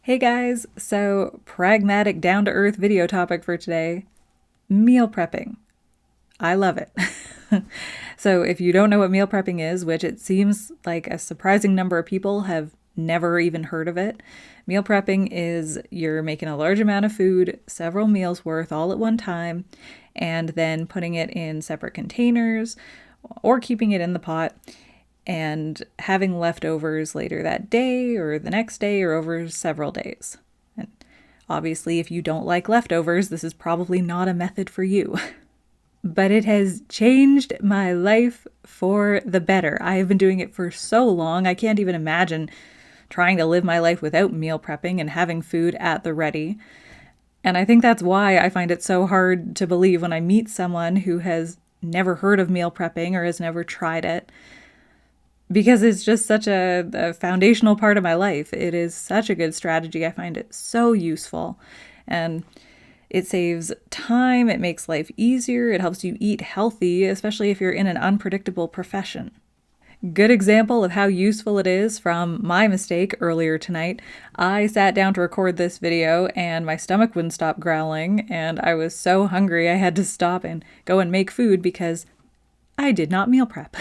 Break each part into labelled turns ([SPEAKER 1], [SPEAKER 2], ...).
[SPEAKER 1] Hey guys, so pragmatic down-to-earth video topic for today, meal prepping. I love it. So if you don't know what meal prepping is, which it seems like a surprising number of people have never even heard of it, meal prepping is you're making a large amount of food, several meals worth all at one time, and then putting it in separate containers or keeping it in the pot and having leftovers later that day or the next day or over several days. And obviously, if you don't like leftovers, this is probably not a method for you. But it has changed my life for the better. I have been doing it for so long, I can't even imagine trying to live my life without meal prepping and having food at the ready. And I think that's why I find it so hard to believe when I meet someone who has never heard of meal prepping or has never tried it, because it's just such a foundational part of my life. It is such a good strategy. I find it so useful, and it saves time. It makes life easier. It helps you eat healthy, especially if you're in an unpredictable profession. Good example of how useful it is from my mistake earlier tonight. I sat down to record this video and my stomach wouldn't stop growling, and I was so hungry I had to stop and go and make food because I did not meal prep.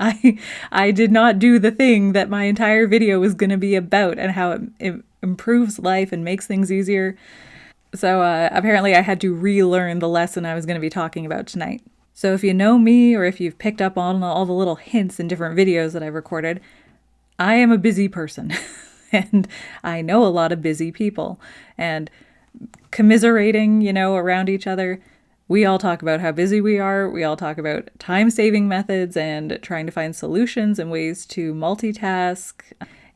[SPEAKER 1] I did not do the thing that my entire video was going to be about and how it improves life and makes things easier. So apparently I had to relearn the lesson I was going to be talking about tonight. So if you know me, or if you've picked up on all the little hints in different videos that I've recorded, I am a busy person. And I know a lot of busy people. And commiserating, around each other, we all talk about how busy we are. We all talk about time-saving methods and trying to find solutions and ways to multitask.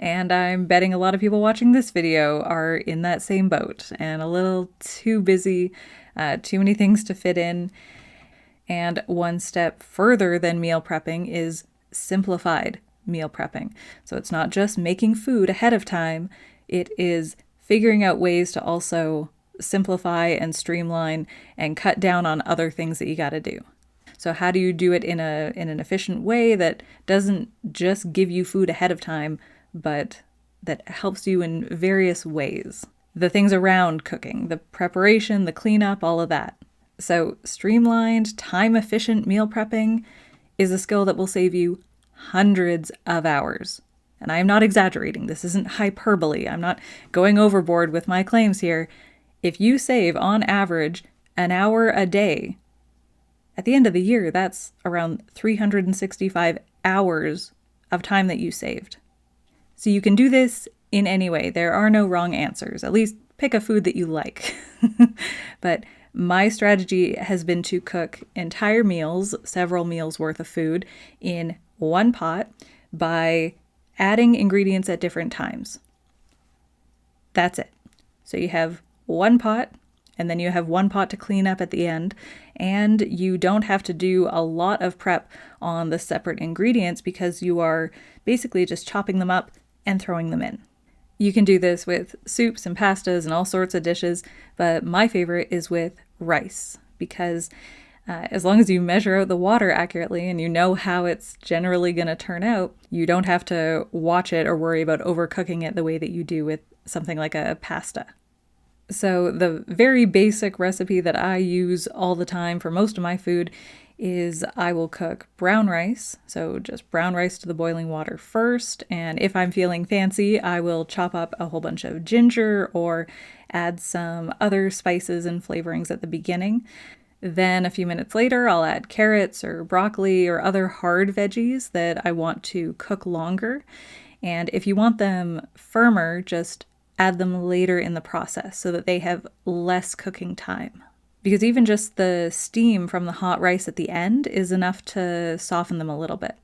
[SPEAKER 1] And I'm betting a lot of people watching this video are in that same boat and a little too busy, too many things to fit in. And one step further than meal prepping is simplified meal prepping. So it's not just making food ahead of time, it is figuring out ways to also simplify and streamline and cut down on other things that you got to do. So how do you do it in an efficient way that doesn't just give you food ahead of time, but that helps you in various ways? The things around cooking, the preparation, the cleanup, all of that. So streamlined, time-efficient meal prepping is a skill that will save you hundreds of hours. And I am not exaggerating. This isn't hyperbole. I'm not going overboard with my claims here. If you save, on average, an hour a day, at the end of the year, that's around 365 hours of time that you saved. So you can do this in any way. There are no wrong answers. At least pick a food that you like. But my strategy has been to cook entire meals, several meals worth of food, in one pot by adding ingredients at different times. That's it. So you have one pot, and then you have one pot to clean up at the end, and you don't have to do a lot of prep on the separate ingredients because you are basically just chopping them up and throwing them in. You can do this with soups and pastas and all sorts of dishes, but my favorite is with rice because as long as you measure out the water accurately and you know how it's generally going to turn out, you don't have to watch it or worry about overcooking it the way that you do with something like a pasta. So the very basic recipe that I use all the time for most of my food is I will cook brown rice, so just brown rice to the boiling water first, and if I'm feeling fancy, I will chop up a whole bunch of ginger or add some other spices and flavorings at the beginning. Then a few minutes later, I'll add carrots or broccoli or other hard veggies that I want to cook longer, and if you want them firmer, just add them later in the process so that they have less cooking time. Because even just the steam from the hot rice at the end is enough to soften them a little bit.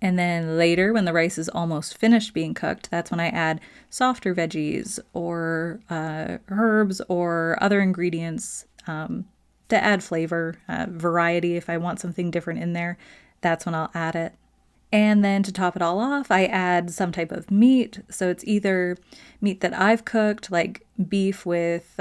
[SPEAKER 1] And then later, when the rice is almost finished being cooked, that's when I add softer veggies or herbs or other ingredients to add flavor, variety. If I want something different in there, that's when I'll add it. And then to top it all off, I add some type of meat. So it's either meat that I've cooked, like beef with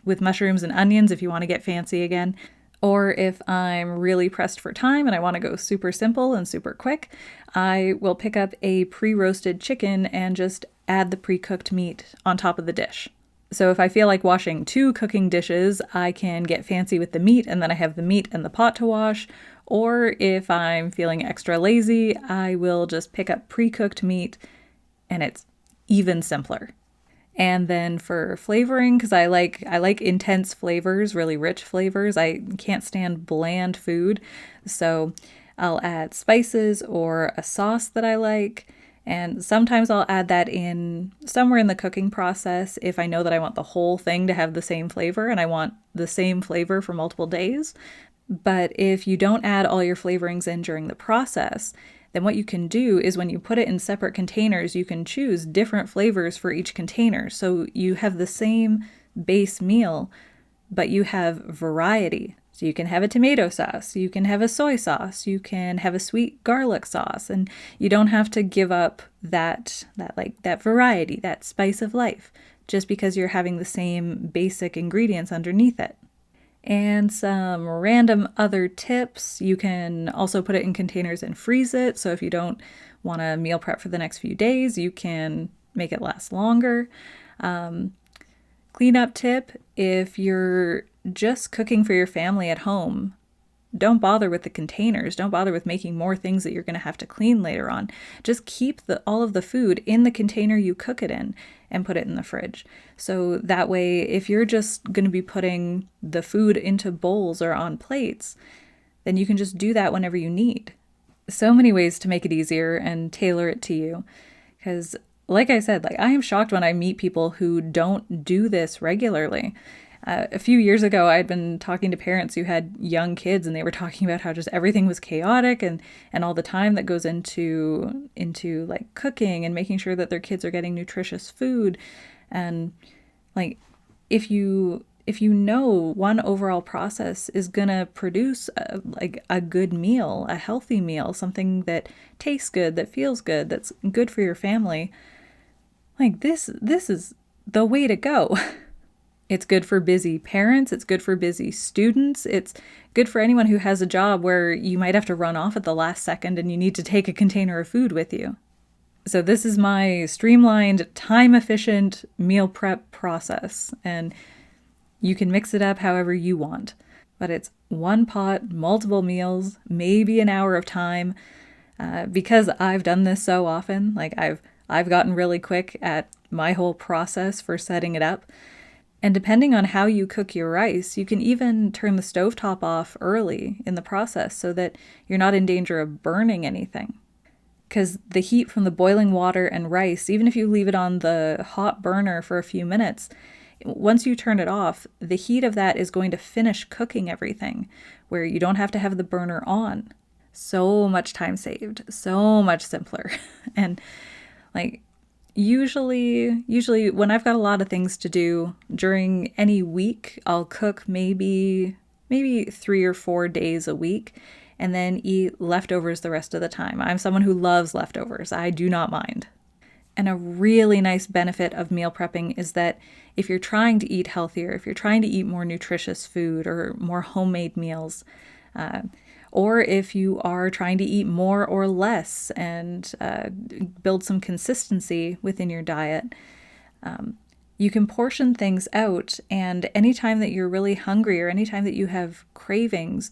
[SPEAKER 1] mushrooms and onions if you want to get fancy again. Or if I'm really pressed for time and I want to go super simple and super quick, I will pick up a pre-roasted chicken and just add the pre-cooked meat on top of the dish. So if I feel like washing 2 cooking dishes, I can get fancy with the meat and then I have the meat and the pot to wash. Or if I'm feeling extra lazy, I will just pick up pre-cooked meat and it's even simpler. And then for flavoring, because I like intense flavors, really rich flavors. I can't stand bland food. So I'll add spices or a sauce that I like. And sometimes I'll add that in somewhere in the cooking process if I know that I want the whole thing to have the same flavor and I want the same flavor for multiple days. But if you don't add all your flavorings in during the process, then what you can do is when you put it in separate containers, you can choose different flavors for each container. So you have the same base meal, but you have variety. So you can have a tomato sauce, you can have a soy sauce, you can have a sweet garlic sauce, and you don't have to give up that variety, that spice of life, just because you're having the same basic ingredients underneath it. And some random other tips. You can also put it in containers and freeze it. So if you don't want to meal prep for the next few days, you can make it last longer. Cleanup tip, if you're just cooking for your family at home, don't bother with the containers. Don't bother with making more things that you're going to have to clean later on. Just keep all of the food in the container you cook it in and put it in the fridge. So that way, if you're just going to be putting the food into bowls or on plates, then you can just do that whenever you need. So many ways to make it easier and tailor it to you. Because like I said, I am shocked when I meet people who don't do this regularly. A few years ago, I'd been talking to parents who had young kids, and they were talking about how just everything was chaotic and all the time that goes into like cooking and making sure that their kids are getting nutritious food. And if you know one overall process is gonna produce a good meal, a healthy meal, something that tastes good, that feels good, that's good for your family, this is the way to go. It's good for busy parents. It's good for busy students. It's good for anyone who has a job where you might have to run off at the last second and you need to take a container of food with you. So this is my streamlined, time-efficient meal prep process. And you can mix it up however you want. But it's one pot, multiple meals, maybe an hour of time. Because I've done this so often, I've gotten really quick at my whole process for setting it up. And depending on how you cook your rice, you can even turn the stovetop off early in the process so that you're not in danger of burning anything. Because the heat from the boiling water and rice, even if you leave it on the hot burner for a few minutes, once you turn it off, the heat of that is going to finish cooking everything, where you don't have to have the burner on. So much time saved, so much simpler. And Usually when I've got a lot of things to do during any week, I'll cook maybe 3 or 4 days a week and then eat leftovers the rest of the time. I'm someone who loves leftovers. I do not mind. And a really nice benefit of meal prepping is that if you're trying to eat healthier, if you're trying to eat more nutritious food or more homemade meals, or if you are trying to eat more or less and build some consistency within your diet, you can portion things out. And anytime that you're really hungry or anytime that you have cravings,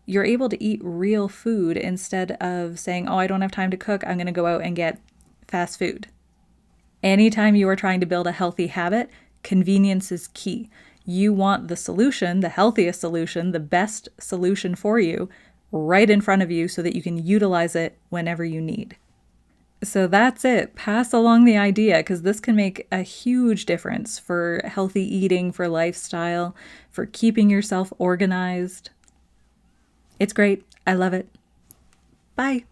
[SPEAKER 1] you're able to eat real food instead of saying, oh, I don't have time to cook, I'm going to go out and get fast food. Anytime you are trying to build a healthy habit, convenience is key. You want the solution, the healthiest solution, the best solution for you, right in front of you so that you can utilize it whenever you need. So that's it. Pass along the idea, because this can make a huge difference for healthy eating, for lifestyle, for keeping yourself organized. It's great. I love it. Bye.